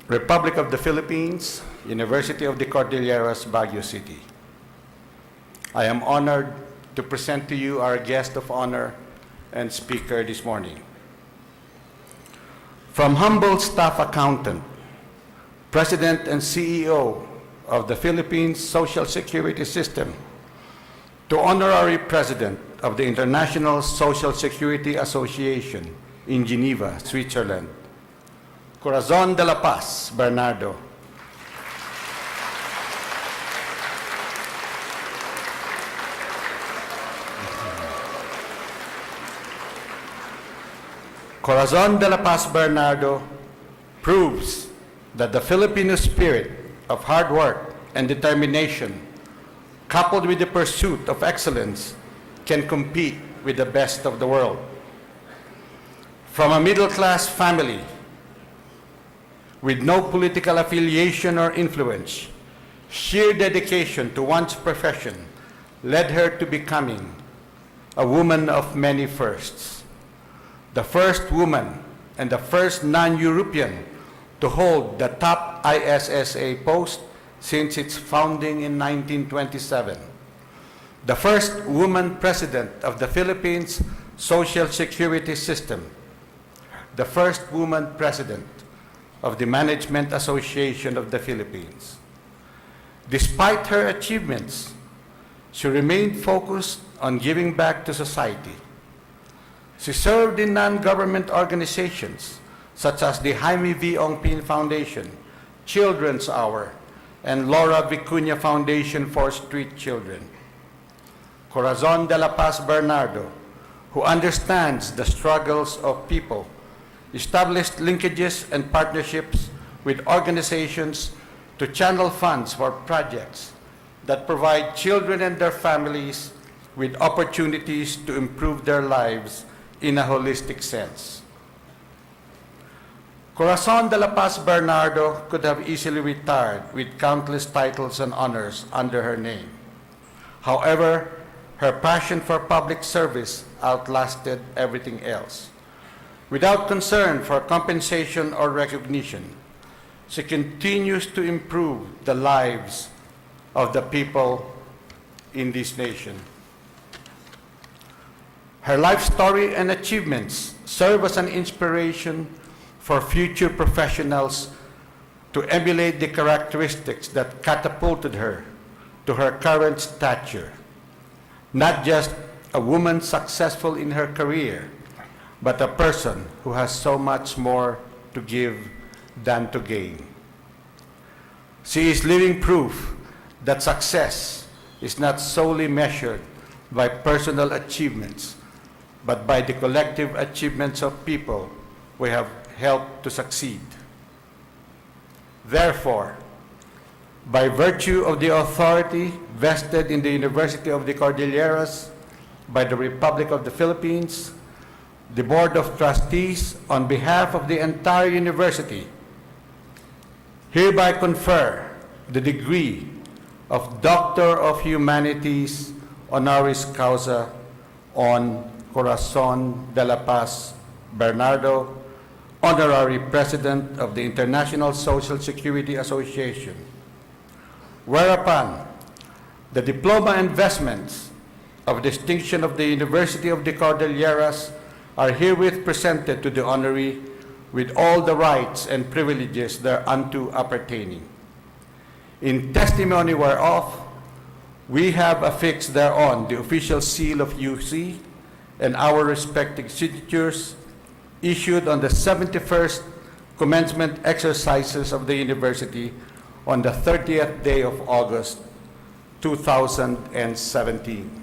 Republic of the Philippines, University of the Cordilleras, Baguio City. I am honored to present to you our guest of honor and speaker this morning. From humble staff accountant, President and CEO of the Philippines Social Security System, to Honorary President of the International Social Security Association in Geneva, Switzerland, Corazon de la Paz Bernardo. Corazon de la Paz Bernardo proves that the Filipino spirit of hard work and determination, coupled with the pursuit of excellence, can compete with the best of the world. From a middle-class family with no political affiliation or influence, sheer dedication to one's profession led her to becoming a woman of many firsts. The first woman and the first non-European to hold the top ISSA post since its founding in 1927. The first woman president of the Philippines Social Security System. The first woman president of the Management Association of the Philippines. Despite her achievements, she remained focused on giving back to society. She served in non-government organizations such as the Jaime V. Ongpin Foundation, Children's Hour, and Laura Vicuña Foundation for Street Children. Corazon de la Paz Bernardo, who understands the struggles of people, established linkages and partnerships with organizations to channel funds for projects that provide children and their families with opportunities to improve their lives in a holistic sense. Corazon de la Paz Bernardo could have easily retired with countless titles and honors under her name. However, her passion for public service outlasted everything else. Without concern for compensation or recognition, she continues to improve the lives of the people in this nation. Her life story and achievements serve as an inspiration for future professionals to emulate the characteristics that catapulted her to her current stature. Not just a woman successful in her career, but a person who has so much more to give than to gain. She is living proof that success is not solely measured by personal achievements, but by the collective achievements of people we have helped to succeed. Therefore, by virtue of the authority vested in the University of the Cordilleras by the Republic of the Philippines, the Board of Trustees, on behalf of the entire university, hereby confer the degree of Doctor of Humanities honoris causa on Corazon de la Paz Bernardo, Honorary President of the International Social Security Association. Whereupon, the diploma investments of distinction of the University of the Cordilleras are herewith presented to the honoree with all the rights and privileges thereunto appertaining. In testimony whereof, we have affixed thereon the official seal of UC and our respective signatures issued on the 71st commencement exercises of the university on the 30th day of August, 2017.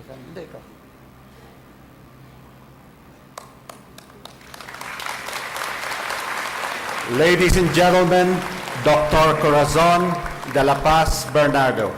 Hindi, ikaw. Ladies and gentlemen, Dr. Corazon Paz Bernardo.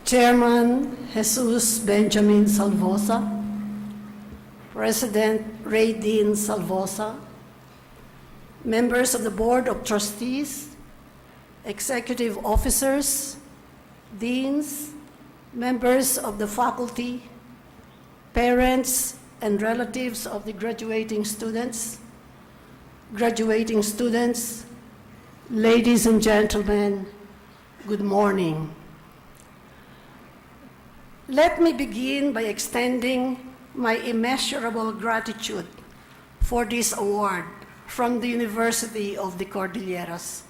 Chairman Jesus Benjamin Salvosa, President Ray Dean Salvosa, members of the Board of Trustees, executive officers, deans, members of the faculty, parents and relatives of the graduating students, ladies and gentlemen, good morning. Let me begin by extending my immeasurable gratitude for this award from the University of the Cordilleras,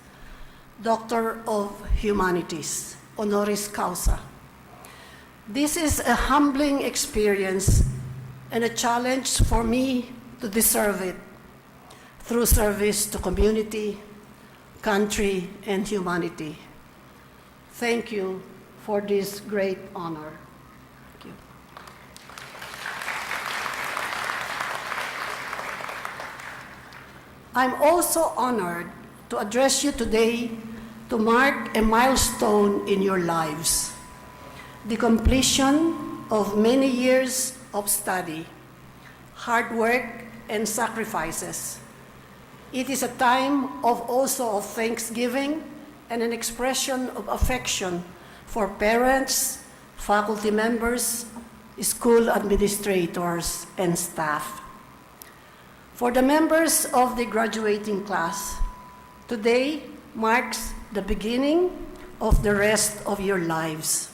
Doctor of Humanities, honoris causa. This is a humbling experience and a challenge for me to deserve it through service to community, country, and humanity. Thank you for this great honor. Thank you. I'm also honored to address you today to mark a milestone in your lives, the completion of many years of study, hard work, and sacrifices. It is a time of also of thanksgiving and an expression of affection for parents, faculty members, school administrators, and staff. For the members of the graduating class, today marks the beginning of the rest of your lives.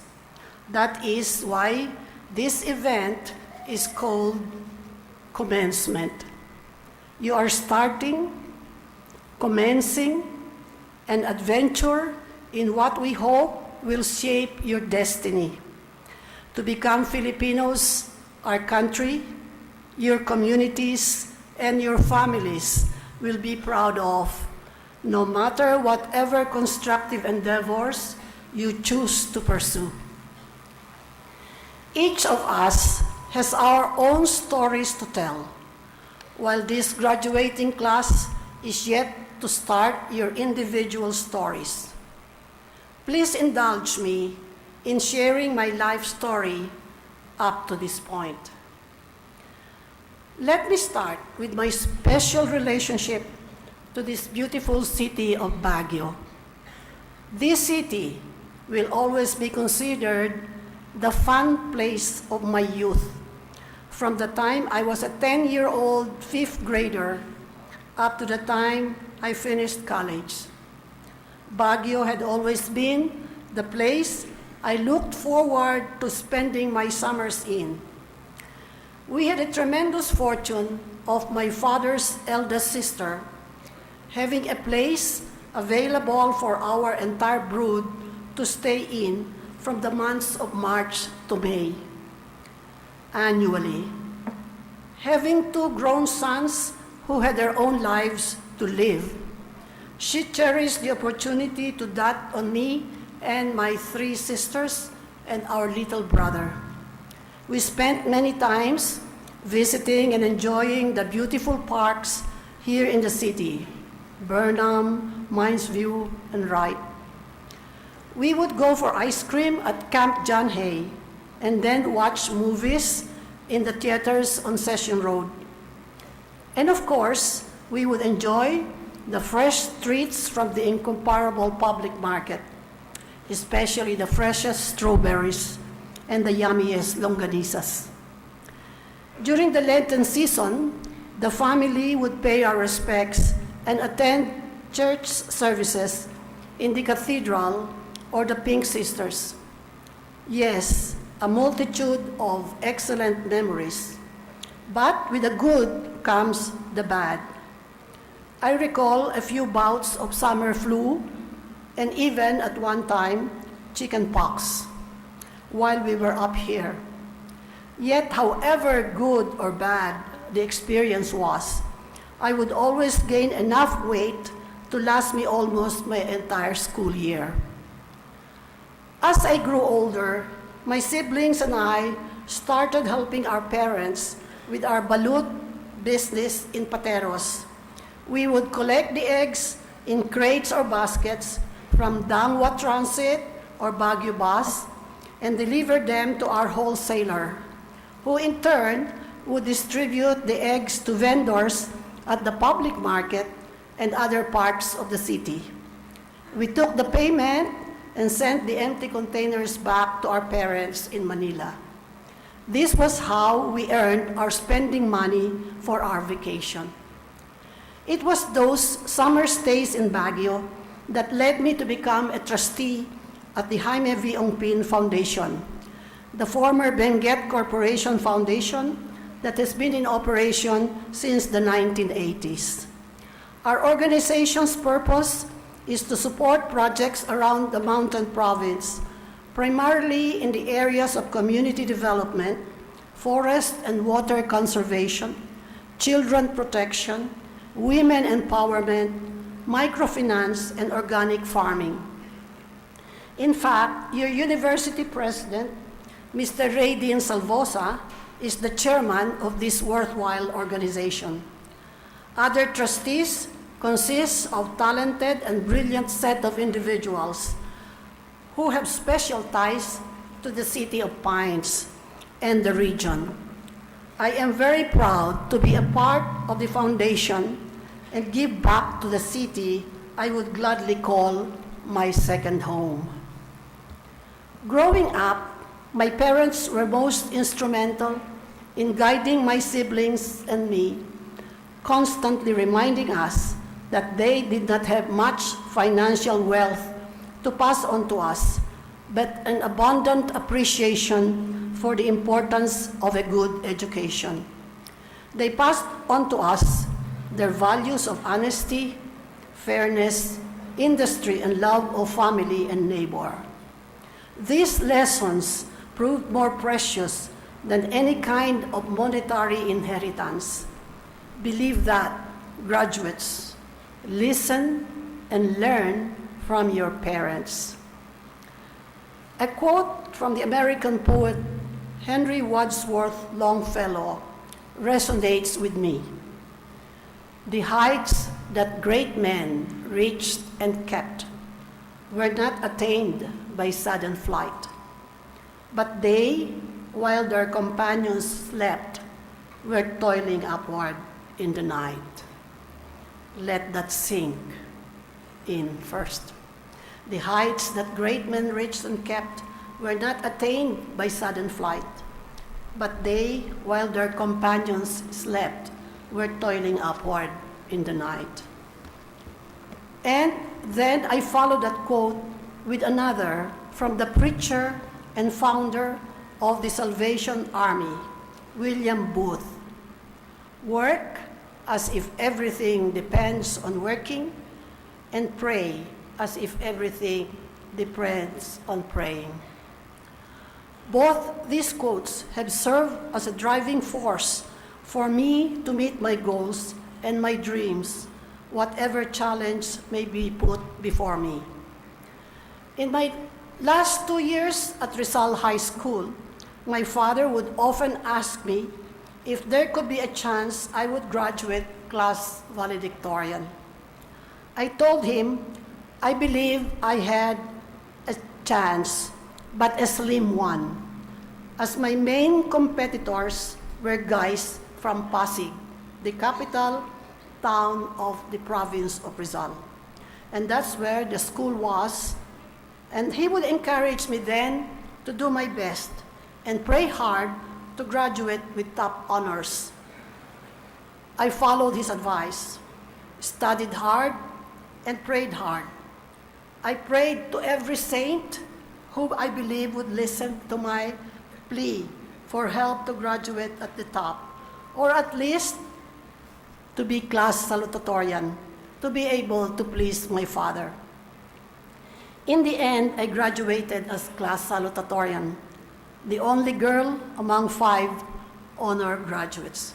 That is why this event is called Commencement. You are starting, commencing, an adventure in what we hope will shape your destiny. To become Filipinos, our country, your communities, and your families will be proud of, no matter whatever constructive endeavors you choose to pursue. Each of us has our own stories to tell, while this graduating class is yet to start your individual stories. Please indulge me in sharing my life story up to this point. Let me start with my special relationship to this beautiful city of Baguio. This city will always be considered the fun place of my youth, from the time I was a 10-year-old fifth grader up to the time I finished college. Baguio had always been the place I looked forward to spending my summers in. We had a tremendous fortune of my father's eldest sister having a place available for our entire brood to stay in from the months of March to May annually. Having two grown sons who had their own lives to live, she cherished the opportunity to dot on me and my three sisters and our little brother. We spent many times visiting and enjoying the beautiful parks here in the city: Burnham, Mines View, and Wright. We would go for ice cream at Camp John Hay and then watch movies in the theaters on Session Road. And of course, we would enjoy the fresh treats from the incomparable public market, especially the freshest strawberries and the yummiest longanisas. During the Lenten season, the family would pay our respects and attend church services in the cathedral or the Pink Sisters. Yes, a multitude of excellent memories. But with the good comes the bad. I recall a few bouts of summer flu and even at one time chicken pox while we were up here. Yet, however good or bad the experience was, I would always gain enough weight to last me almost my entire school year. As I grew older, my siblings and I started helping our parents with our balut business in Pateros. We would collect the eggs in crates or baskets from Dangwa Transit or Baguio Bus and deliver them to our wholesaler, who in turn would distribute the eggs to vendors at the public market and other parts of the city. We took the payment and sent the empty containers back to our parents in Manila. This was how we earned our spending money for our vacation. It was those summer stays in Baguio that led me to become a trustee at the Jaime V. Ongpin Foundation, the former Benguet Corporation Foundation that has been in operation since the 1980s. Our organization's purpose is to support projects around the Mountain Province, primarily in the areas of community development, forest and water conservation, children protection, women empowerment, microfinance, and organic farming. In fact, your university president, Mr. Ray Dean Salvosa, is the chairman of this worthwhile organization. Other trustees consist of talented and brilliant set of individuals who have special ties to the City of Pines and the region. I am very proud to be a part of the foundation and give back to the city I would gladly call my second home. Growing up, my parents were most instrumental in guiding my siblings and me, constantly reminding us that they did not have much financial wealth to pass on to us, but an abundant appreciation for the importance of a good education. They passed on to us their values of honesty, fairness, industry, and love of family and neighbor. These lessons proved more precious than any kind of monetary inheritance. Believe that, graduates. Listen and learn from your parents. A quote from the American poet Henry Wadsworth Longfellow resonates with me. The heights that great men reached and kept were not attained by sudden flight, but they, while their companions slept, were toiling upward in the night. Let that sink in first. The heights that great men reached and kept were not attained by sudden flight, but they, while their companions slept, were toiling upward in the night. And then I followed that quote with another from the preacher and founder of the Salvation Army, William Booth. Work as if everything depends on working, and pray as if everything depends on praying. Both these quotes have served as a driving force for me to meet my goals and my dreams, whatever challenge may be put before me. In my last 2 years at Rizal High School, my father would often ask me if there could be a chance I would graduate class valedictorian. I told him I believe I had a chance, but a slim one, as my main competitors were guys from Pasig, the capital town of the province of Rizal. And that's where the school was. And he would encourage me then to do my best and pray hard to graduate with top honors. I followed his advice, studied hard, and prayed hard. I prayed to every saint who I believe would listen to my plea for help to graduate at the top, or at least to be class salutatorian, to be able to please my father. In the end, I graduated as class salutatorian, the only girl among 5 honor graduates.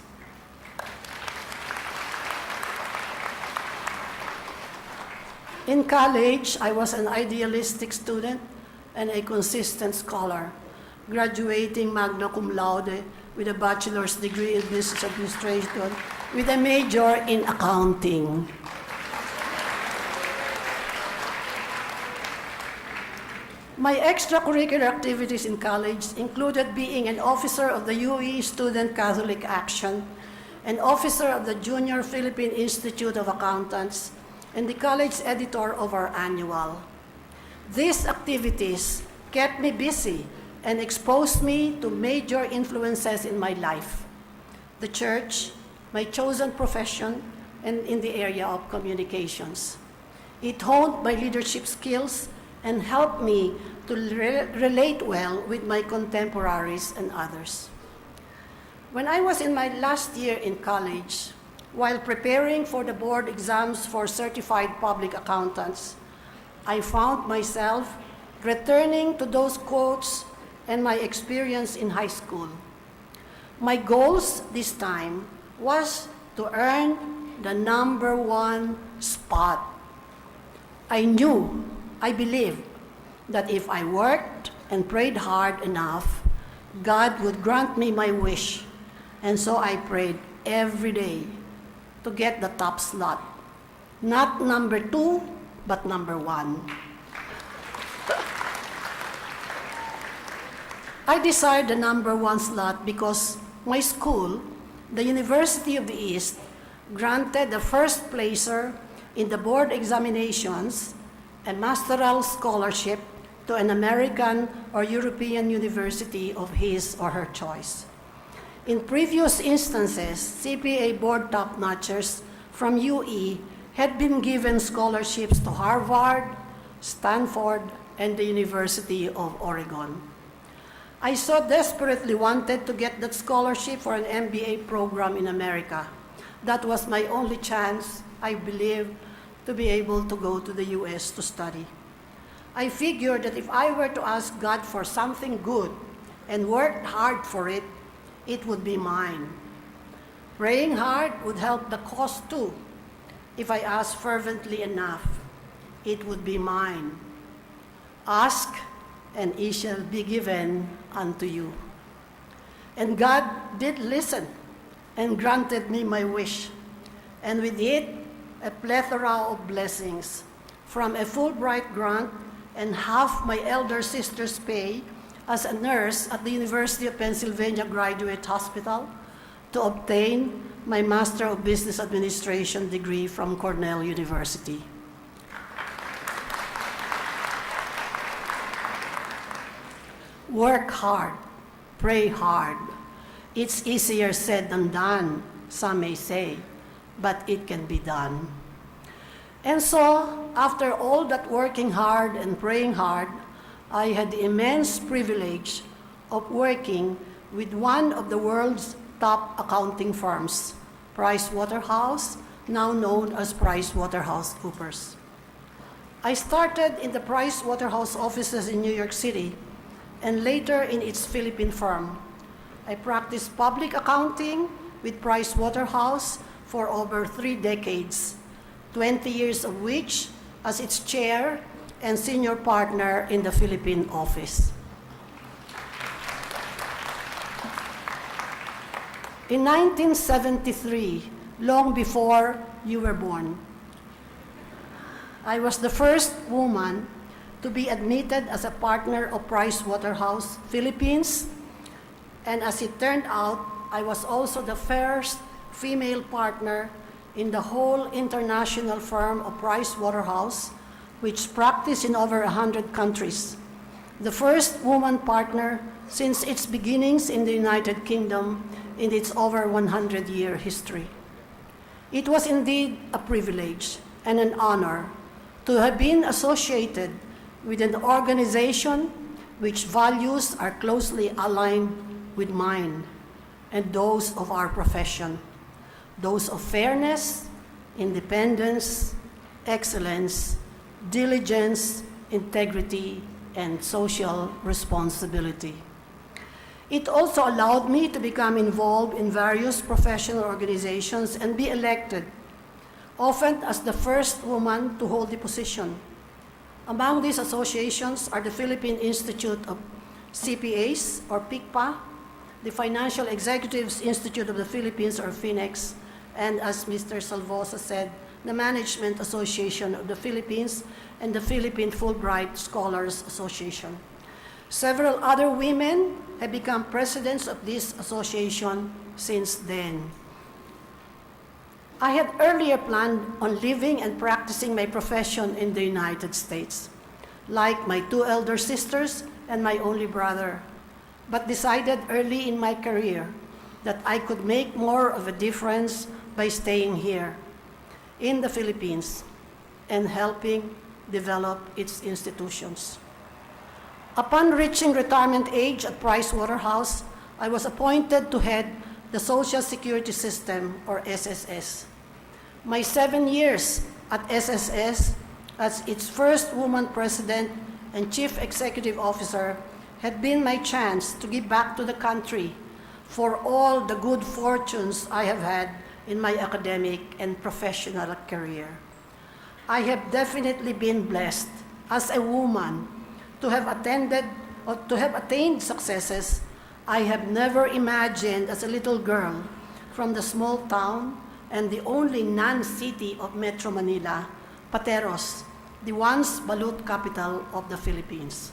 In college, I was an idealistic student and a consistent scholar, graduating magna cum laude with a bachelor's degree in business administration with a major in accounting. My extracurricular activities in college included being an officer of the UE Student Catholic Action, an officer of the Junior Philippine Institute of Accountants, and the college editor of our annual. These activities kept me busy and exposed me to major influences in my life: the church, my chosen profession, and in the area of communications. It honed my leadership skills and helped me to relate well with my contemporaries and others. When I was in my last year in college, while preparing for the board exams for certified public accountants, I found myself returning to those quotes and my experience in high school. My goals this time was to earn the #1 spot. I believed that if I worked and prayed hard enough, God would grant me my wish. And so I prayed every day to get the top slot. Not #2, but #1. I desired the #1 slot because my school, the University of the East, granted the first placer in the board examinations a masteral scholarship to an American or European university of his or her choice. In previous instances, CPA board top-notchers from UE had been given scholarships to Harvard, Stanford, and the University of Oregon. I so desperately wanted to get that scholarship for an MBA program in America. That was my only chance, I believe, to be able to go to the US to study. I figured that if I were to ask God for something good and worked hard for it, it would be mine. Praying hard would help the cause too. If I asked fervently enough, it would be mine. Ask, and it shall be given unto you. And God did listen and granted me my wish, and with it, a plethora of blessings, from a Fulbright grant and half my elder sister's pay as a nurse at the University of Pennsylvania Graduate Hospital, to obtain my Master of Business Administration degree from Cornell University. Work hard, pray hard. It's easier said than done, some may say, but it can be done. And so, after all that working hard and praying hard, I had the immense privilege of working with one of the world's top accounting firms, Pricewaterhouse, now known as PricewaterhouseCoopers. I started in the Pricewaterhouse offices in New York City, and later in its Philippine firm. I practiced public accounting with Pricewaterhouse for over 3 decades, 20 years of which as its chair and senior partner in the Philippine office. In 1973, long before you were born, I was the first woman to be admitted as a partner of Pricewaterhouse Philippines, and as it turned out, I was also the first female partner in the whole international firm of Pricewaterhouse, which practiced in over 100 countries. The first woman partner since its beginnings in the United Kingdom in its over 100-year history. It was indeed a privilege and an honor to have been associated with an organization which values are closely aligned with mine and those of our profession, those of fairness, independence, excellence, diligence, integrity, and social responsibility. It also allowed me to become involved in various professional organizations and be elected, often as the first woman to hold the position. Among these associations are the Philippine Institute of CPAs, or PICPA, the Financial Executives Institute of the Philippines, or FINEX, and as Mr. Salvosa said, the Management Association of the Philippines and the Philippine Fulbright Scholars Association. Several other women have become presidents of this association since then. I had earlier planned on living and practicing my profession in the United States, like my two elder sisters and my only brother, but decided early in my career that I could make more of a difference by staying here in the Philippines and helping develop its institutions. Upon reaching retirement age at Pricewaterhouse, I was appointed to head the Social Security System, or SSS. My 7 years at SSS as its first woman president and chief executive officer had been my chance to give back to the country for all the good fortunes I have had in my academic and professional career. I have definitely been blessed as a woman to have attained successes I have never imagined as a little girl from the small town and the only non-city of Metro Manila, Pateros, the once balut capital of the Philippines.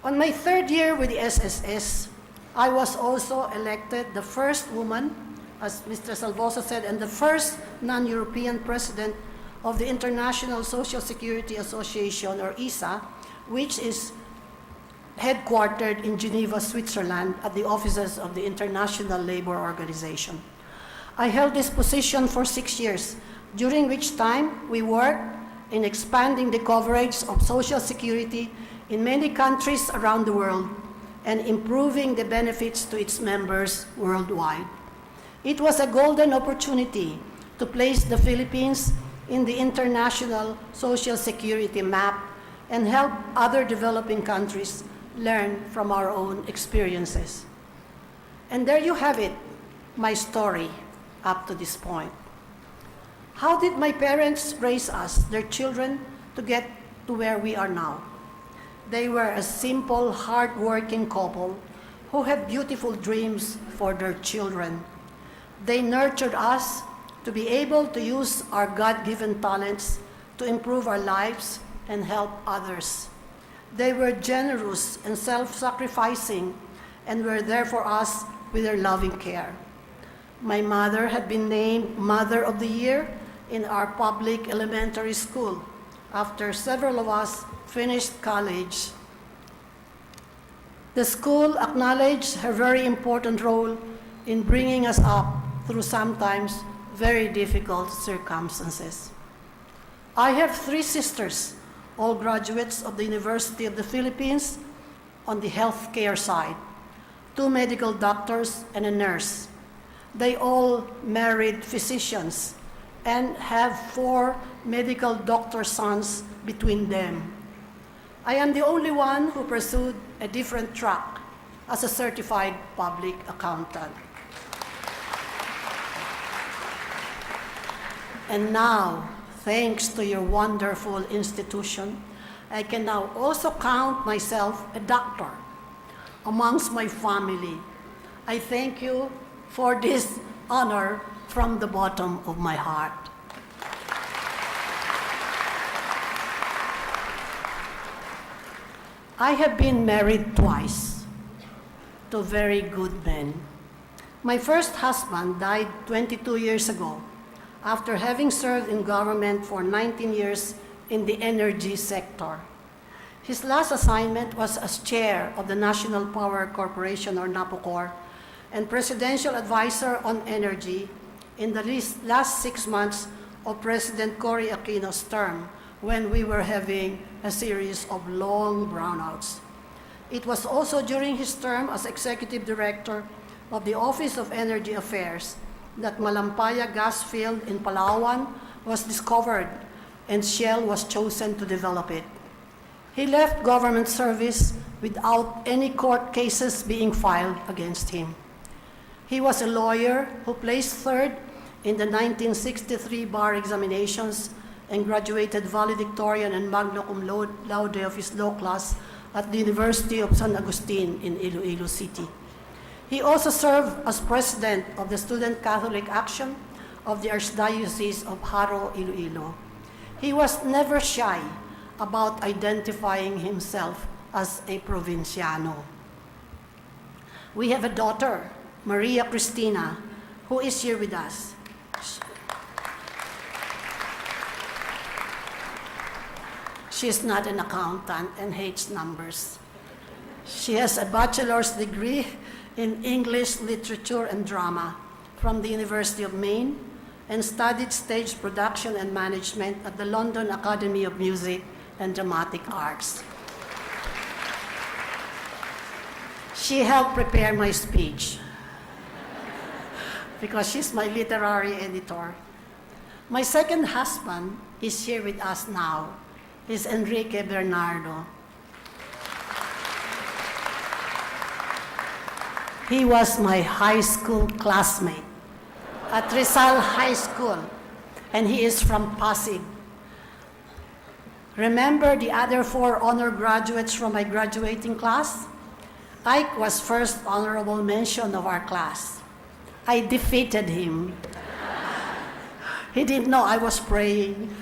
On my third year with the SSS, I was also elected the first woman, as Mr. Salvosa said, and the first non-European president of the International Social Security Association, or ISA, which is headquartered in Geneva, Switzerland, at the offices of the International Labor Organization. I held this position for 6 years, during which time we worked in expanding the coverage of Social Security in many countries around the world and improving the benefits to its members worldwide. It was a golden opportunity to place the Philippines in the international Social Security map and help other developing countries learn from our own experiences. And there you have it, my story up to this point. How did my parents raise us, their children, to get to where we are now? They were a simple, hard-working couple who had beautiful dreams for their children. They nurtured us to be able to use our God-given talents to improve our lives and help others. They were generous and self-sacrificing and were there for us with their loving care. My mother had been named Mother of the Year in our public elementary school after several of us finished college. The school acknowledged her very important role in bringing us up through sometimes very difficult circumstances. I have 3 sisters, all graduates of the University of the Philippines on the healthcare side, 2 medical doctors and a nurse. They all married physicians and have 4 medical doctor sons between them. I am the only one who pursued a different track as a certified public accountant. And now, thanks to your wonderful institution, I can now also count myself a doctor amongst my family. I thank you for this honor from the bottom of my heart. I have been married twice to very good men. My first husband died 22 years ago after having served in government for 19 years in the energy sector. His last assignment was as chair of the National Power Corporation, or NAPOCOR, and presidential advisor on energy in the last 6 months of President Cory Aquino's term, when we were having a series of long brownouts. It was also during his term as executive director of the Office of Energy Affairs that Malampaya gas field in Palawan was discovered and Shell was chosen to develop it. He left government service without any court cases being filed against him. He was a lawyer who placed third in the 1963 bar examinations and graduated valedictorian and magna cum laude of his law class at the University of San Agustin in Iloilo City. He also served as president of the Student Catholic Action of the Archdiocese of Haro, Iloilo. He was never shy about identifying himself as a provinciano. We have a daughter, Maria Pristina, who is here with us. She is not an accountant and hates numbers. She has a bachelor's degree in English, literature, and drama from the University of Maine and studied stage production and management at the London Academy of Music and Dramatic Arts. She helped prepare my speech because she's my literary editor. My second husband is here with us now. Is Enrique Bernardo. He was my high school classmate at Rizal High School, and he is from Pasig. Remember the other 4 honor graduates from my graduating class? Ike was first honorable mention of our class. I defeated him. He didn't know I was praying.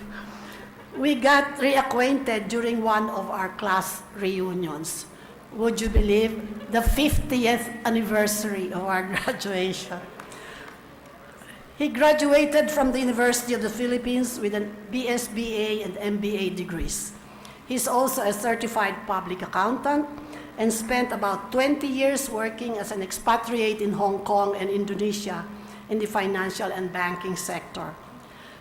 We got reacquainted during one of our class reunions. Would you believe? The 50th anniversary of our graduation. He graduated from the University of the Philippines with an BSBA and MBA degrees. He's also a certified public accountant and spent about 20 years working as an expatriate in Hong Kong and Indonesia in the financial and banking sector.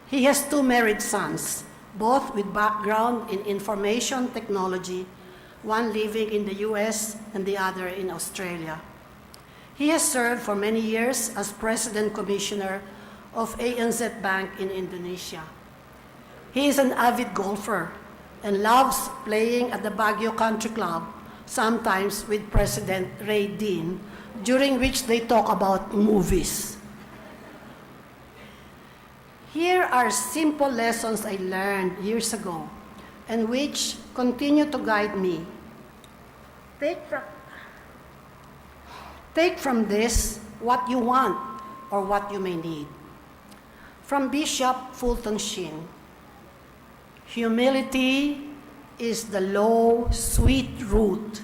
He has 2 married sons, both with background in information technology, one living in the US and the other in Australia. He has served for many years as President Commissioner of ANZ Bank in Indonesia. He is an avid golfer and loves playing at the Baguio Country Club, sometimes with President Ray Dean, during which they talk about movies. Here are simple lessons I learned years ago and which continue to guide me. Take from this what you want or what you may need. From Bishop Fulton Sheen, humility is the low, sweet root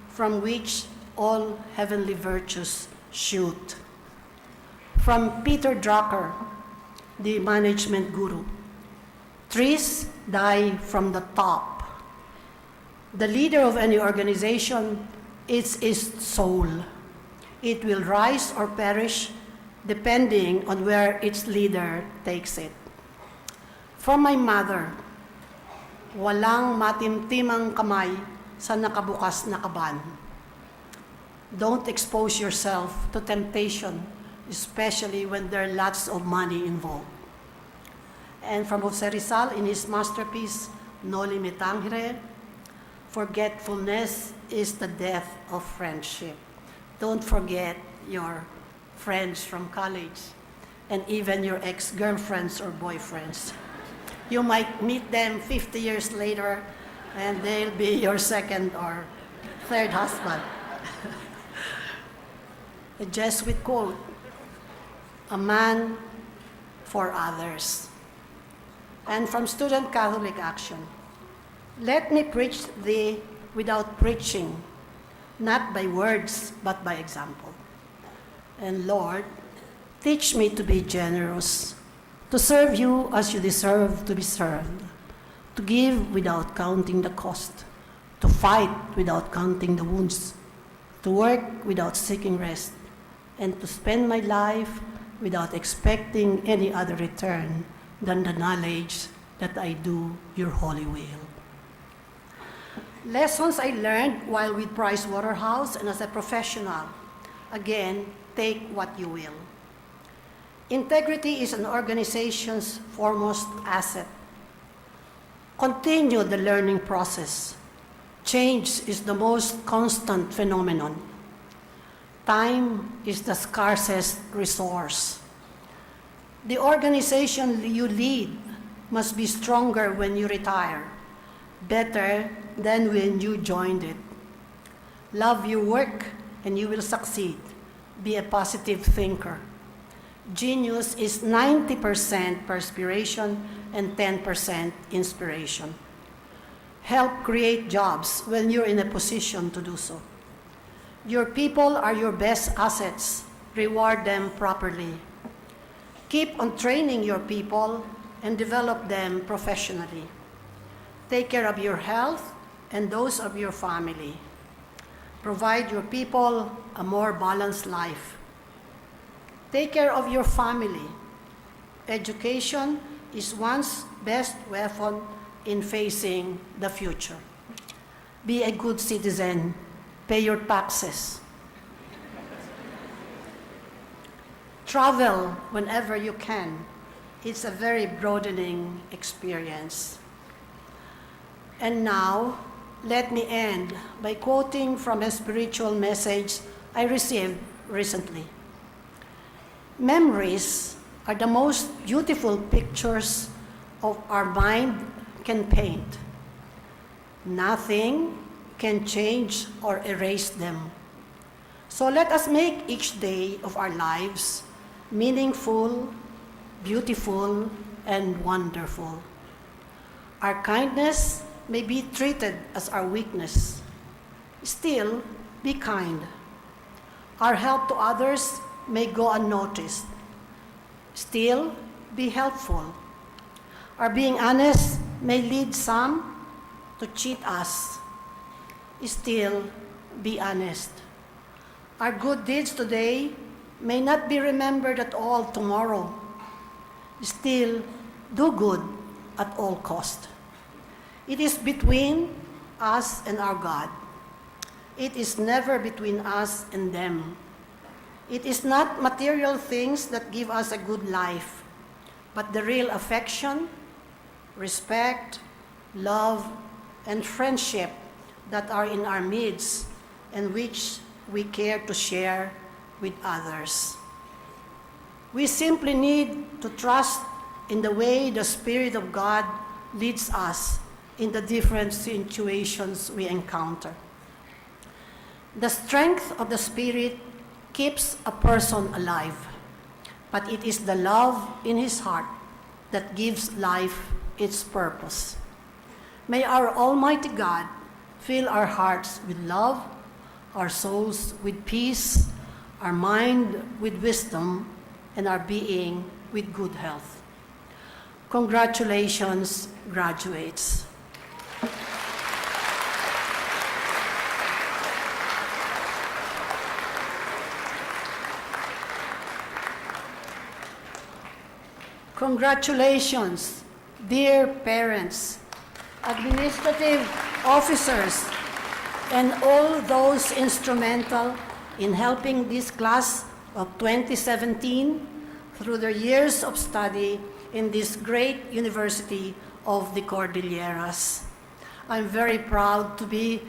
from which all heavenly virtues shoot. From Peter Drucker, the management guru, trees die from the top. The leader of any organization is its soul. It will rise or perish depending on where its leader takes it. From my mother, walang matimtimang kamay sa nakabukas na kaban. Don't expose yourself to temptation, especially when there are lots of money involved. And from Jose Rizal in his masterpiece, Noli Me Tangere, forgetfulness is the death of friendship. Don't forget your friends from college and even your ex-girlfriends or boyfriends. You might meet them 50 years later and they'll be your second or third husband. A Jesuit quote, a man for others. And from Student Catholic Action, let me preach thee without preaching, not by words, but by example. And Lord, teach me to be generous, to serve you as you deserve to be served, to give without counting the cost, to fight without counting the wounds, to work without seeking rest, and to spend my life without expecting any other return than the knowledge that I do your holy will. Lessons I learned while with Price Waterhouse and as a professional. Again, take what you will. Integrity is an organization's foremost asset. Continue the learning process. Change is the most constant phenomenon. Time is the scarcest resource. The organization you lead must be stronger when you retire, better than when you joined it. Love your work and you will succeed. Be a positive thinker. Genius is 90% perspiration and 10% inspiration. Help create jobs when you're in a position to do so. Your people are your best assets. Reward them properly. Keep on training your people and develop them professionally. Take care of your health and those of your family. Provide your people a more balanced life. Take care of your family. Education is one's best weapon in facing the future. Be a good citizen. Pay your taxes. Travel whenever you can. It's a very broadening experience. And now, let me end by quoting from a spiritual message I received recently. Memories are the most beautiful pictures of our mind can paint. Nothing can change or erase them. So let us make each day of our lives meaningful, beautiful, and wonderful. Our kindness may be treated as our weakness. Still, be kind. Our help to others may go unnoticed. Still, be helpful. Our being honest may lead some to cheat us. Still, be honest. Our good deeds today may not be remembered at all tomorrow. Still, do good at all cost. It is between us and our God. It is never between us and them. It is not material things that give us a good life, but the real affection, respect, love, and friendship that are in our midst and which we care to share with others. We simply need to trust in the way the Spirit of God leads us in the different situations we encounter. The strength of the Spirit keeps a person alive, but it is the love in his heart that gives life its purpose. May our Almighty God fill our hearts with love, our souls with peace, our mind with wisdom, and our being with good health. Congratulations, graduates. Congratulations, dear parents, administrative officers, and all those instrumental in helping this class of 2017 through their years of study in this great University of the Cordilleras. I'm very proud to be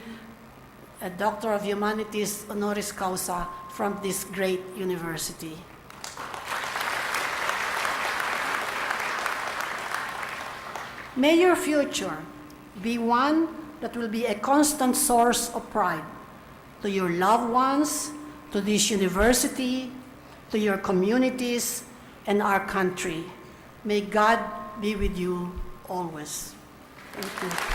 a Doctor of Humanities honoris causa from this great university. May your future be one that will be a constant source of pride to your loved ones, to this university, to your communities, and our country. May God be with you always. Thank you.